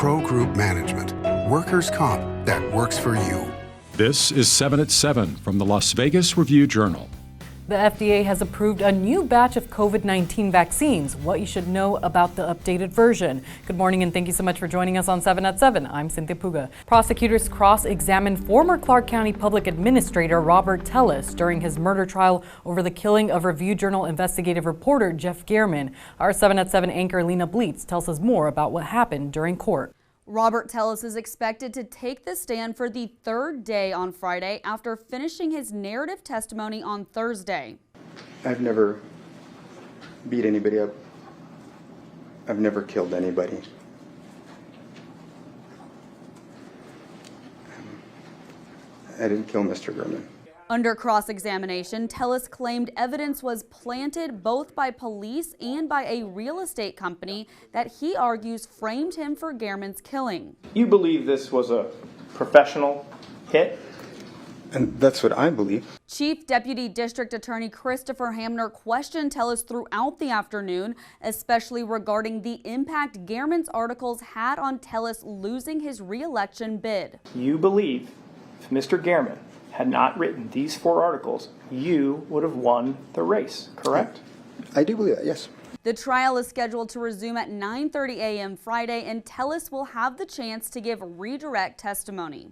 Pro Group Management. Workers' comp that works for you. This is 7 at 7 from the Las Vegas Review-Journal. The FDA has approved a new batch of COVID-19 vaccines. What you should know about the updated version. Good morning and thank you so much for joining us on 7 at 7. I'm Cynthia Puga. Prosecutors cross-examined former Clark County Public Administrator Robert Tellis during his murder trial over the killing of Review-Journal investigative reporter Jeff Gehrman. Our 7 at 7 anchor Lena Bleetz tells us more about what happened during court. Robert Tellis is expected to take the stand for the third day on Friday after finishing his narrative testimony on Thursday. I've never beat anybody up. I've never killed anybody. I didn't kill Mr. Gehrman. Under cross-examination, Tellis claimed evidence was planted both by police and by a real estate company that he argues framed him for Gehrman's killing. You believe this was a professional hit? And that's what I believe. Chief Deputy District Attorney Christopher Hamner questioned Tellis throughout the afternoon, especially regarding the impact Gehrman's articles had on Tellis losing his re-election bid. You believe if Mr. Gehrman had not written these 4 articles, you would have won the race, correct? I do believe that, yes. The trial is scheduled to resume at 9:30 a.m. Friday, and Tellis will have the chance to give redirect testimony.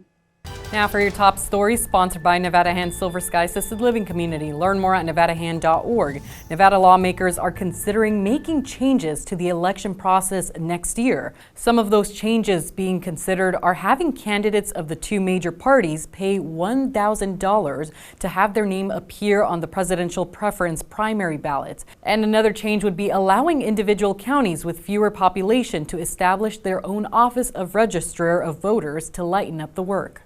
Now for your top stories, sponsored by Nevada Hand Silver Sky Assisted Living Community. Learn more at nevadahand.org. Nevada lawmakers are considering making changes to the election process next year. Some of those changes being considered are having candidates of the 2 major parties pay $1,000 to have their name appear on the presidential preference primary ballots. And another change would be allowing individual counties with fewer population to establish their own Office of Registrar of Voters to lighten up the work.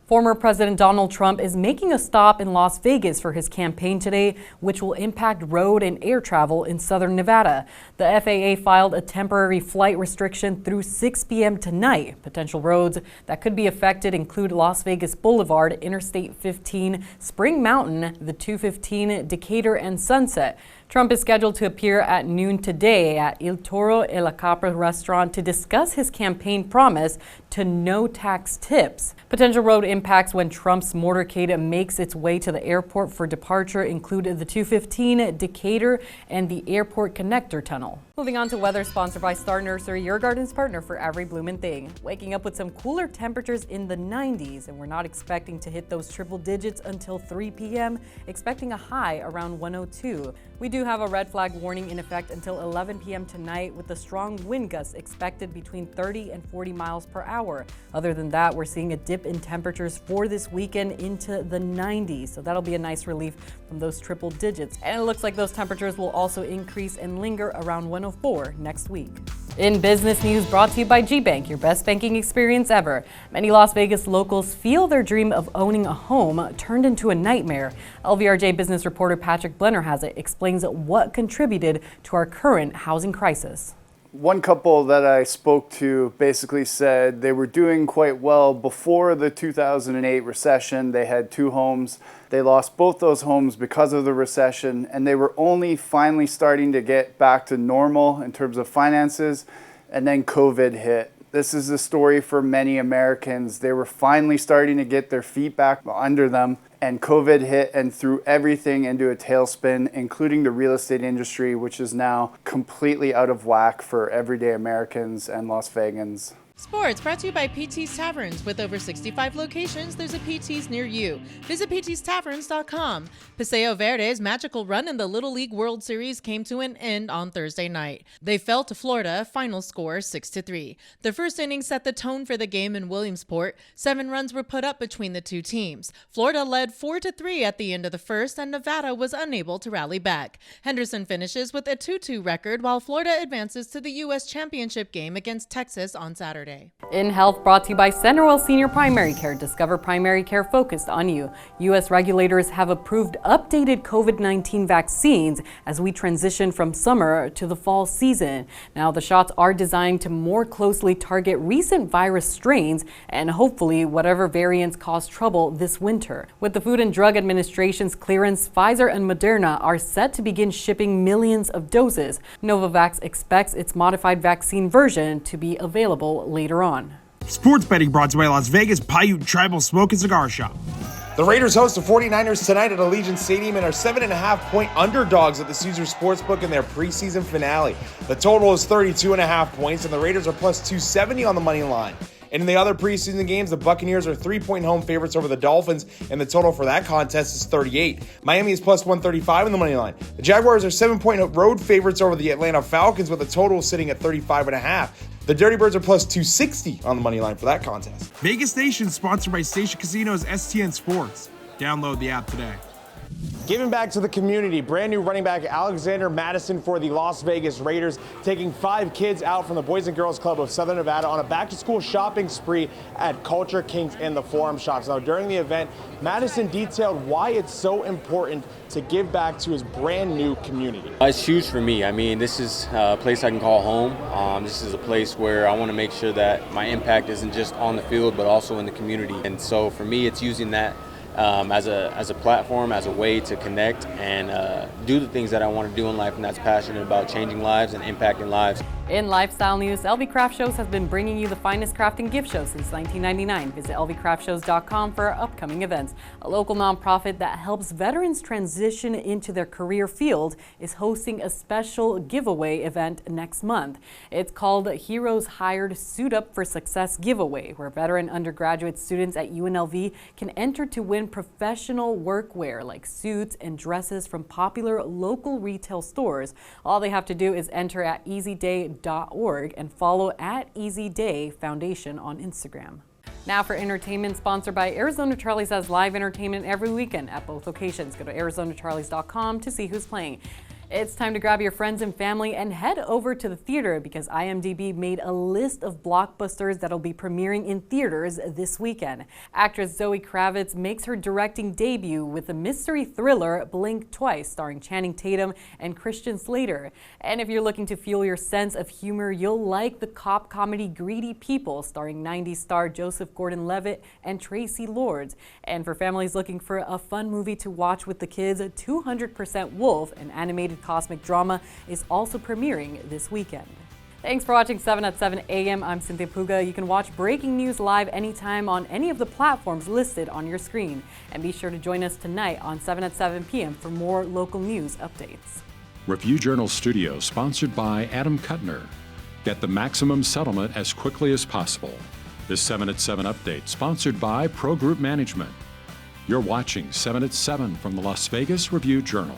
Former President Donald Trump is making a stop in Las Vegas for his campaign today, which will impact road and air travel in southern Nevada. The FAA filed a temporary flight restriction through 6 p.m. tonight. Potential roads that could be affected include Las Vegas Boulevard, Interstate 15, Spring Mountain, the 215, Decatur, and Sunset. Trump is scheduled to appear at noon today at Il Toro y la Capra restaurant to discuss his campaign promise to no tax tips. Potential road impacts when Trump's motorcade makes its way to the airport for departure include the 215, Decatur, and the Airport Connector Tunnel. Moving on to weather, sponsored by Star Nursery, your garden's partner for every bloomin' thing. Waking up with some cooler temperatures in the 90s, and we're not expecting to hit those triple digits until 3 p.m., expecting a high around 102. We do have a red flag warning in effect until 11 p.m. tonight, with the strong wind gusts expected between 30 and 40 miles per hour. Other than that, we're seeing a dip in temperatures for this weekend into the 90s, so that'll be a nice relief from those triple digits. And it looks like those temperatures will also increase and linger around 104 next week. In business news, brought to you by G-Bank, your best banking experience ever. Many Las Vegas locals feel their dream of owning a home turned into a nightmare. LVRJ business reporter Patrick Blennerhassett explains what contributed to our current housing crisis. One couple that I spoke to basically said they were doing quite well before the 2008 recession. They had 2 homes. They lost both those homes because of the recession, and they were only finally starting to get back to normal in terms of finances, and then COVID hit. This is the story for many Americans. They were finally starting to get their feet back under them, and COVID hit and threw everything into a tailspin, including the real estate industry, which is now completely out of whack for everyday Americans and Las Vegans. Sports brought to you by PT's Taverns. With over 65 locations, there's a PT's near you. Visit ptstaverns.com. Paseo Verde's magical run in the Little League World Series came to an end on Thursday night. They fell to Florida, final score 6-3. The first inning set the tone for the game in Williamsport. 7 runs were put up between the 2 teams. Florida led 4-3 at the end of the first, and Nevada was unable to rally back. Henderson finishes with a 2-2 record, while Florida advances to the U.S. Championship game against Texas on Saturday. In Health, brought to you by CenterWell Senior Primary Care. Discover primary care focused on you. U.S. regulators have approved updated COVID-19 vaccines as we transition from summer to the fall season. Now, the shots are designed to more closely target recent virus strains and hopefully whatever variants cause trouble this winter. With the Food and Drug Administration's clearance, Pfizer and Moderna are set to begin shipping millions of doses. Novavax expects its modified vaccine version to be available later later on. Sports betting brought to you by Las Vegas Paiute Tribal Smoke and Cigar Shop. The Raiders host the 49ers tonight at Allegiant Stadium and are 7.5-point underdogs at the Caesars Sportsbook in their preseason finale. The total is 32.5 points, and the Raiders are plus 270 on the money line. And in the other preseason games, the Buccaneers are 3-point home favorites over the Dolphins, and the total for that contest is 38. Miami is plus 135 on the money line. The Jaguars are 7-point road favorites over the Atlanta Falcons, with the total sitting at 35.5. The Dirty Birds are plus 260 on the money line for that contest. Vegas Nation is sponsored by Station Casino's STN Sports. Download the app today. Giving back to the community, brand new running back Alexander Madison for the Las Vegas Raiders, taking 5 kids out from the Boys and Girls Club of Southern Nevada on a back-to-school shopping spree at Culture Kings and the Forum Shops. Now, during the event, Madison detailed why it's so important to give back to his brand new community. It's huge for me. I mean, this is a place I can call home. This is a place where I want to make sure that my impact isn't just on the field, but also in the community. And so for me, it's using that as a platform, as a way to connect and do the things that I want to do in life, and that's passionate about changing lives and impacting lives. In lifestyle news, LV Craft Shows has been bringing you the finest craft and gift shows since 1999. Visit lvcraftshows.com for our upcoming events. A local nonprofit that helps veterans transition into their career field is hosting a special giveaway event next month. It's called Heroes Hired Suit Up for Success Giveaway, where veteran undergraduate students at UNLV can enter to win professional workwear like suits and dresses from popular local retail stores. All they have to do is enter at easyday.org and follow at EasyDay Foundation on Instagram. Now for entertainment, sponsored by Arizona Charlie's has live entertainment every weekend at both locations. Go to ArizonaCharlies.com to see who's playing. It's time to grab your friends and family and head over to the theater because IMDb made a list of blockbusters that'll be premiering in theaters this weekend. Actress Zoe Kravitz makes her directing debut with the mystery thriller Blink Twice, starring Channing Tatum and Christian Slater. And if you're looking to fuel your sense of humor, you'll like the cop comedy Greedy People, starring 90s star Joseph Gordon-Levitt and Tracy Lords. And for families looking for a fun movie to watch with the kids, 200% Wolf, an animated cosmic drama, is also premiering this weekend. Thanks for watching 7 at 7 a.m. I'm Cynthia Puga. You can watch breaking news live anytime on any of the platforms listed on your screen. And be sure to join us tonight on 7 at 7 p.m. for more local news updates. Review Journal Studio, sponsored by Adam Kuttner. Get the maximum settlement as quickly as possible. This 7 at 7 update, sponsored by Pro Group Management. You're watching 7 at 7 from the Las Vegas Review Journal.